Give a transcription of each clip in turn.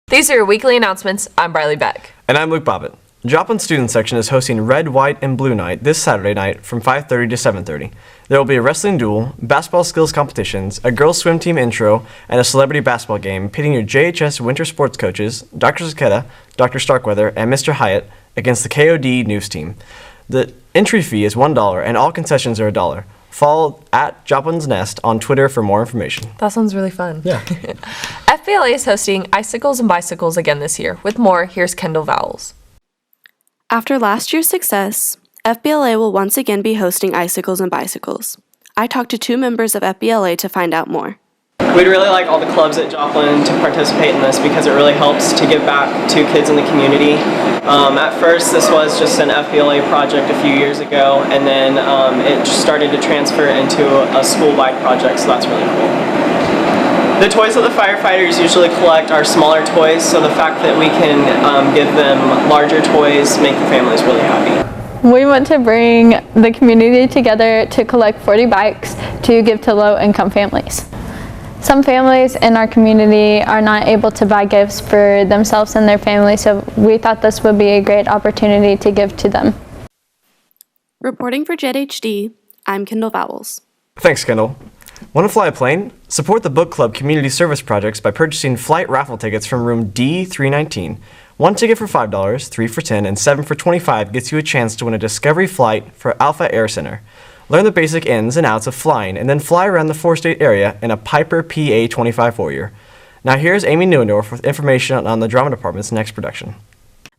These are your weekly announcements. I'm Briley Beck. And I'm Luke Bobbitt. Joplin Student Section is hosting Red, White, and Blue Night this Saturday night from 5:30 to 7:30. There will be a wrestling duel, basketball skills competitions, a girls swim team intro, and a celebrity basketball game pitting your JHS winter sports coaches, Dr. Zaketa, Dr. Starkweather, and Mr. Hyatt against the KOD news team. The entry fee is $1 and all concessions are $1. Follow at Joplin's Nest on Twitter for more information. That sounds really fun. Yeah. FBLA is hosting Icicles and Bicycles again this year. With more, here's Kendall Vowles. After last year's success, FBLA will once again be hosting Icicles and Bicycles. I talked to 2 members of FBLA to find out more. We'd really like all the clubs at Joplin to participate in this because it really helps to give back to kids in the community. At first, this was just an FBLA project a few years ago, and then it started to transfer into a school-wide project, so that's really cool. The toys that the firefighters usually collect are smaller toys, so the fact that we can give them larger toys make the families really happy. We want to bring the community together to collect 40 bikes to give to low-income families. Some families in our community are not able to buy gifts for themselves and their family, so we thought this would be a great opportunity to give to them. Reporting for Jet HD, I'm Kendall Vowles. Thanks, Kendall. Want to fly a plane? Support the Book Club community service projects by purchasing flight raffle tickets from room D319. 1 ticket for $5, 3 for $10, and 7 for $25 gets you a chance to win a discovery flight for Alpha Air Center. Learn the basic ins and outs of flying, and then fly around the 4-state area in a Piper PA-25 Warrior. Now here's Amy Neuendorf with information on the drama department's next production.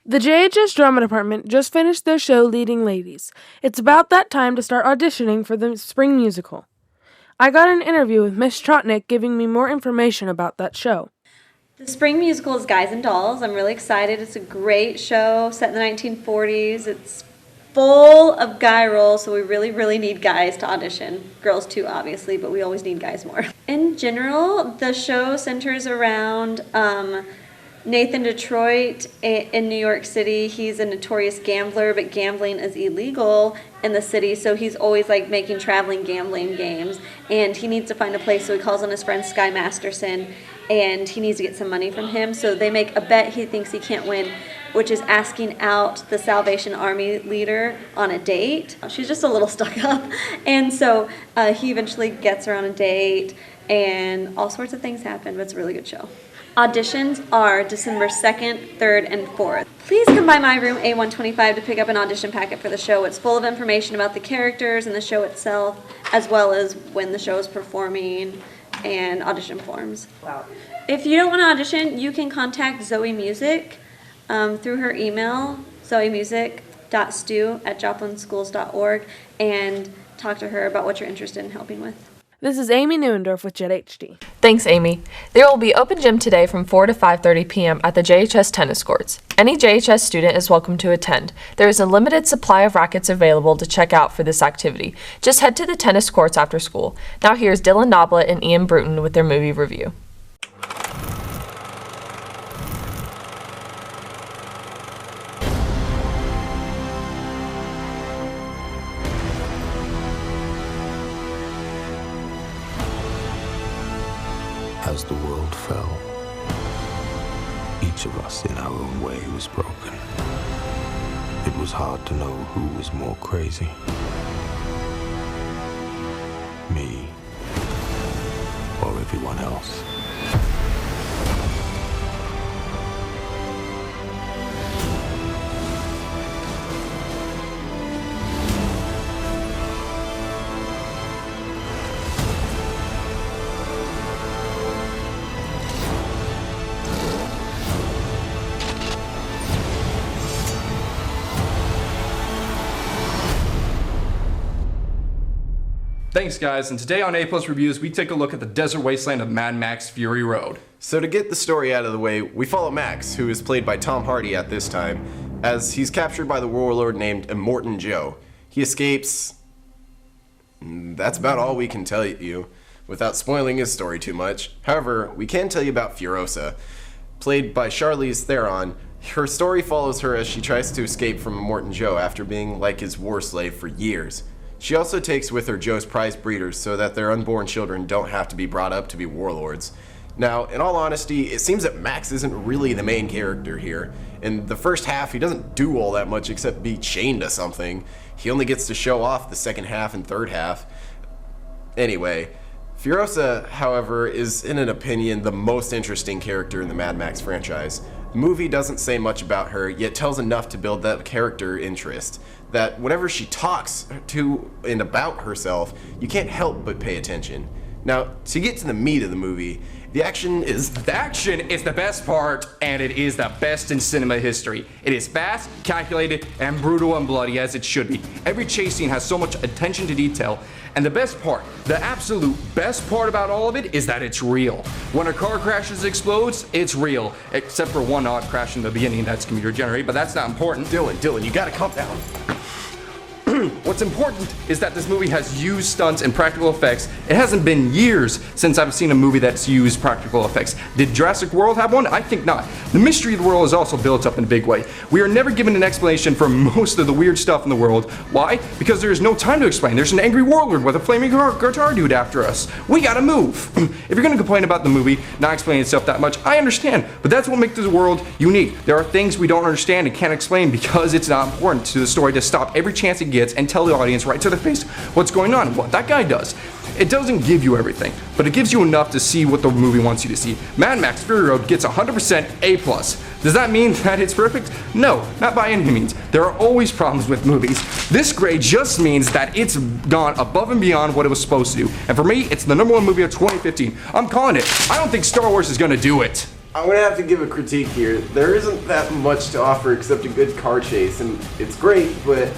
The JHS Drama Department just finished their show Leading Ladies. It's about that time to start auditioning for the spring musical. I got an interview with Miss Trotnick giving me more information about that show. The spring musical is Guys and Dolls. I'm really excited. It's a great show set in the 1940s. It's full of guy roles, so we really need guys to audition. Girls too, obviously, but we always need guys more. In general, the show centers around Nathan Detroit in New York City. He's a notorious gambler, but gambling is illegal in the city, so he's always like making traveling gambling games, and he needs to find a place, so he calls on his friend Sky Masterson, and he needs to get some money from him. So they make a bet he thinks he can't win, which is asking out the Salvation Army leader on a date. She's just a little stuck up, and so he eventually gets her on a date, and all sorts of things happen, but it's a really good show. Auditions are December 2nd, 3rd, and 4th. Please come by my room A125 to pick up an audition packet for the show. It's full of information about the characters and the show itself, as well as when the show is performing and audition forms. Wow. If you don't want to audition, you can contact Zoe Music through her email, zoemusic.stew@joplinschools.org, and talk to her about what you're interested in helping with. This is Amy Neuendorf with Jet HD. Thanks, Amy. There will be open gym today from 4 to 5:30 p.m. at the JHS tennis courts. Any JHS student is welcome to attend. There is a limited supply of rackets available to check out for this activity. Just head to the tennis courts after school. Now here's Dylan Noblet and Ian Bruton with their movie review. As the world fell, each of us in our own way was broken. It was hard to know who was more crazy. Me or everyone else. Thanks, guys, and today on A+ Reviews, we take a look at the desert wasteland of Mad Max Fury Road. So to get the story out of the way, we follow Max, who is played by Tom Hardy at this time, as he's captured by the warlord named Immortan Joe. He escapes... That's about all we can tell you, without spoiling his story too much. However, we can tell you about Furiosa. Played by Charlize Theron, her story follows her as she tries to escape from Immortan Joe after being like his war slave for years. She also takes with her Joe's prized breeders so that their unborn children don't have to be brought up to be warlords. Now, in all honesty, it seems that Max isn't really the main character here. In the first half, he doesn't do all that much except be chained to something. He only gets to show off the second half and third half. Anyway, Furiosa, however, is, in an opinion, the most interesting character in the Mad Max franchise. The movie doesn't say much about her, yet tells enough to build that character interest, that whenever she talks to and about herself, you can't help but pay attention. Now, to get to the meat of the movie, the action is The action is the best part, and it is the best in cinema history. It is fast, calculated, and brutal and bloody as it should be. Every chase scene has so much attention to detail, and the best part, the absolute best part about all of it is that it's real. When a car crashes, explodes, it's real. Except for one odd crash in the beginning that's computer generated, but that's not important. Dylan, you gotta calm down. What's important is that this movie has used stunts and practical effects. It hasn't been years since I've seen a movie that's used practical effects. Did Jurassic World have one? I think not. The mystery of the world is also built up in a big way. We are never given an explanation for most of the weird stuff in the world. Why? Because there is no time to explain. There's an angry warlord with a flaming guitar dude after us. We gotta move. If you're gonna complain about the movie not explaining itself that much, I understand, but that's what makes the world unique. There are things we don't understand and can't explain because it's not important to the story to stop every chance it gets and tell the audience right to the face what's going on and what that guy does. It doesn't give you everything, but it gives you enough to see what the movie wants you to see. Mad Max Fury Road gets 100% A+. Does that mean that it's perfect? No, not by any means. There are always problems with movies. This grade just means that it's gone above and beyond what it was supposed to do. And for me, it's the #1 movie of 2015. I'm calling it. I don't think Star Wars is gonna do it. I'm gonna have to give a critique here. There isn't that much to offer except a good car chase, and it's great, but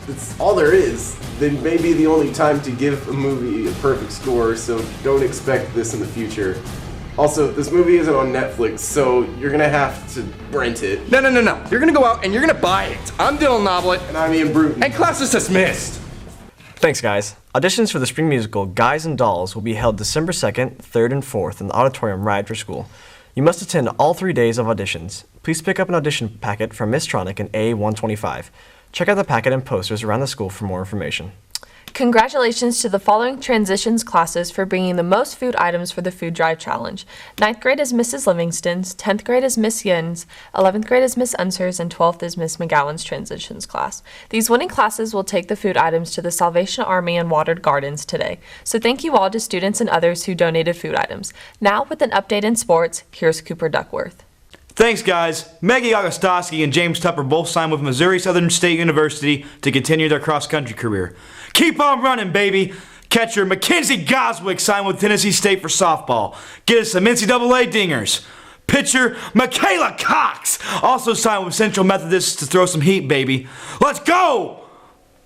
it's all there is. Then maybe the only time to give a movie a perfect score, so don't expect this in the future. Also, this movie isn't on Netflix, so you're gonna have to rent it. No. You're gonna go out and you're gonna buy it. I'm Dylan Noblet. And I'm Ian Bruton. And class is dismissed. Thanks, guys. Auditions for the spring musical Guys and Dolls will be held December 2nd, 3rd, and 4th in the auditorium right after school. You must attend all 3 days of auditions. Please pick up an audition packet from Miss Tronick in A125. Check out the packet and posters around the school for more information. Congratulations to the following transitions classes for bringing the most food items for the Food Drive Challenge. 9th grade is Mrs. Livingston's, 10th grade is Miss Yin's, 11th grade is Miss Unser's, and 12th is Miss McGowan's transitions class. These winning classes will take the food items to the Salvation Army and Watered Gardens today. So thank you all to students and others who donated food items. Now with an update in sports, here's Cooper Duckworth. Thanks, guys. Maggie Augustowski and James Tupper both signed with Missouri Southern State University to continue their cross-country career. Keep on running, baby! Catcher Mackenzie Goswick signed with Tennessee State for softball. Get us some NCAA dingers. Pitcher Michaela Cox also signed with Central Methodist to throw some heat, baby. Let's go!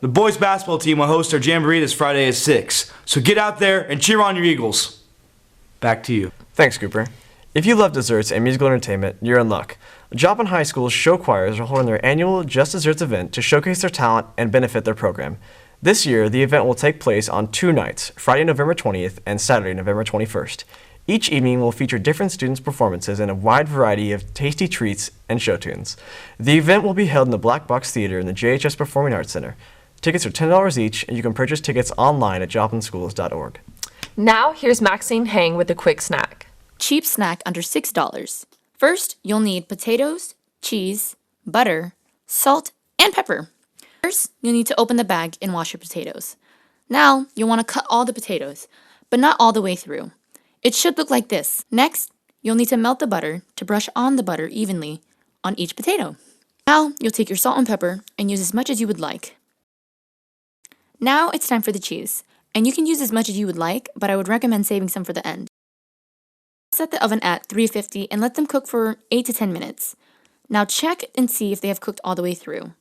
The boys basketball team will host their jamboree this Friday at 6. So get out there and cheer on your Eagles. Back to you. Thanks, Cooper. If you love desserts and musical entertainment, you're in luck. Joplin High School's show choirs are holding their annual Just Desserts event to showcase their talent and benefit their program. This year, the event will take place on 2 nights, Friday, November 20th and Saturday, November 21st. Each evening will feature different students' performances and a wide variety of tasty treats and show tunes. The event will be held in the Black Box Theater in the JHS Performing Arts Center. Tickets are $10 each, and you can purchase tickets online at joplinschools.org. Now, here's Maxine Hang with a quick snack. Cheap snack under $6. First, you'll need potatoes, cheese, butter, salt, and pepper. First, you'll need to open the bag and wash your potatoes. Now, you'll want to cut all the potatoes, but not all the way through. It should look like this. Next, you'll need to melt the butter to brush on the butter evenly on each potato. Now, you'll take your salt and pepper and use as much as you would like. Now, it's time for the cheese, and you can use as much as you would like, but I would recommend saving some for the end. Set the oven at 350 and let them cook for 8 to 10 minutes. Now check and see if they have cooked all the way through.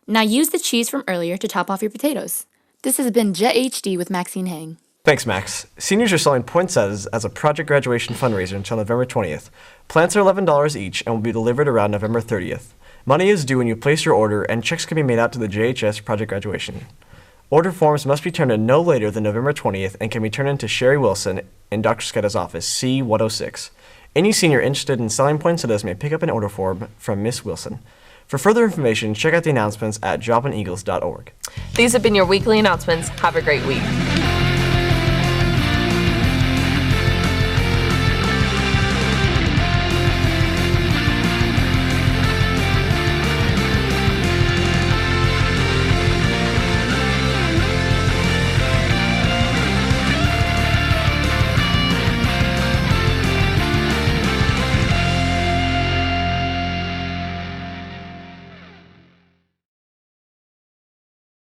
Now use the cheese from earlier to top off your potatoes. This has been Jet HD with Maxine Hang. Thanks, Max. Seniors are selling poinsettias as a project graduation fundraiser until November 20th. Plants are $11 each and will be delivered around November 30th. Money is due when you place your order, and checks can be made out to the JHS project graduation. Order forms must be turned in no later than November 20th and can be turned in to Sherry Wilson in Dr. Sketta's office, C106. Any senior interested in selling poinsettias may pick up an order form from Miss Wilson. For further information, check out the announcements at joplineagles.org. These have been your weekly announcements. Have a great week.